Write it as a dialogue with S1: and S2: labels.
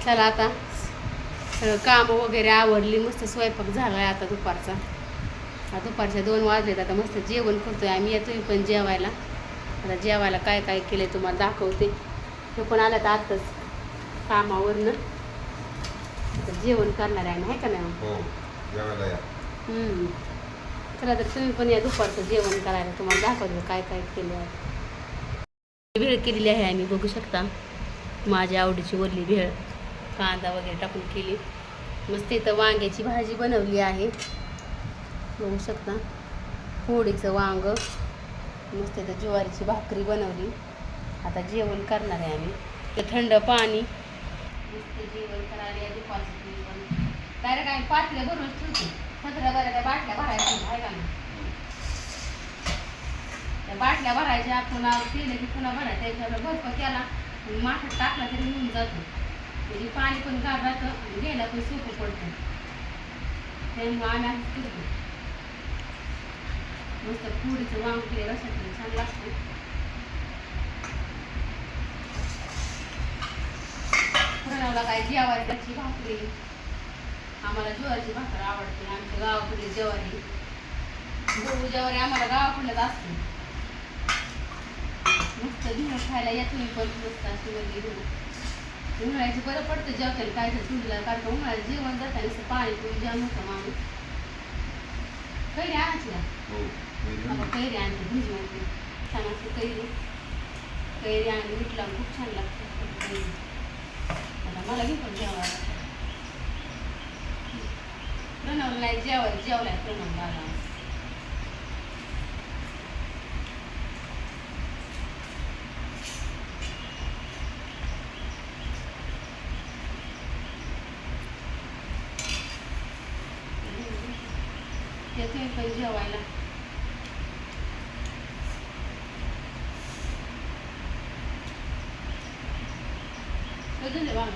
S1: चला आता सगळं काम वगैरे आवडली, मस्त स्वयंपाक झाला आहे आता दुपारचा. दुपारच्या 2 वाजलेत. आता मस्त जेवण करतोय आम्ही. या तुम्ही पण जेवायला. आता जेवायला काय काय केलं तुम्हाला दाखवते. हे पण आलं तर आत्ताच कामावरनं. आता जेवण करणार आहे नाही का नाही?
S2: हो, जेवायला या.
S1: चला तर तुम्ही पण या दुपारचं जेवण करायला. तुम्हाला दाखवते काय काय केलं आहे. भेळ केलेली आहे आम्ही, बघू शकता. माझ्या आवडीची वरली भेळ कांदा वगैरे टाकून केली. मस्त इथं वांग्याची भाजी बनवली आहे, बघू शकता. फोडीचं वांग, मस्त इथं ज्वारीची भाकरी बनवली. आता जेवण करणार आहे आम्ही. ते थंड पाणी, मस्त जेवण करायला या दुपारचं. तुम्ही पण डायरेक्ट आम्ही पातल्या भरून ठेवतो. 15 बऱ्या बाटल्या भरायच्या आहे का नाही? त्या बाटल्या भरायच्या, पुन्हा केलं की पुन्हा भरायचं. त्याच्यावर बर्फ केला माठात टाकला तरी होऊन जातो. म्हणजे पाणी पण गार राहतं, घ्यायला पण सोपं पडतं. त्यामुळे आम्ही असंच करतो. मस्त पुरीचं वांग केलं रसाचं छान लागतं. प्रणवला काय जेवायची भाकरी, आम्हाला ज्वारीची भाकर आवडते. आमच्या गावाकडे ज्वारी, गहू ज्वारी आम्हाला गावाकडल्याच असते. मस्त घेऊन खायला या तुम्ही पण. मस्त अशी वरली घेऊन उन्हाळ्याची बरं पडतं जेवताना. काय तर चुलीला कारण का उन्हाळ्यात जेवण जाताना असं पाणीपुरी जाम होतं माणूस. कैरी आणायची का? आपण कैरी आणते भिजवून छान असते. कैरी आणि मीठ लावून खूप छान लागतं कैरी. आता मला घेऊन पण जेवायला. प्रणवला नाही जेवलाय प्रणवला आला. तुम्ही पण जेवायला. कधी वांग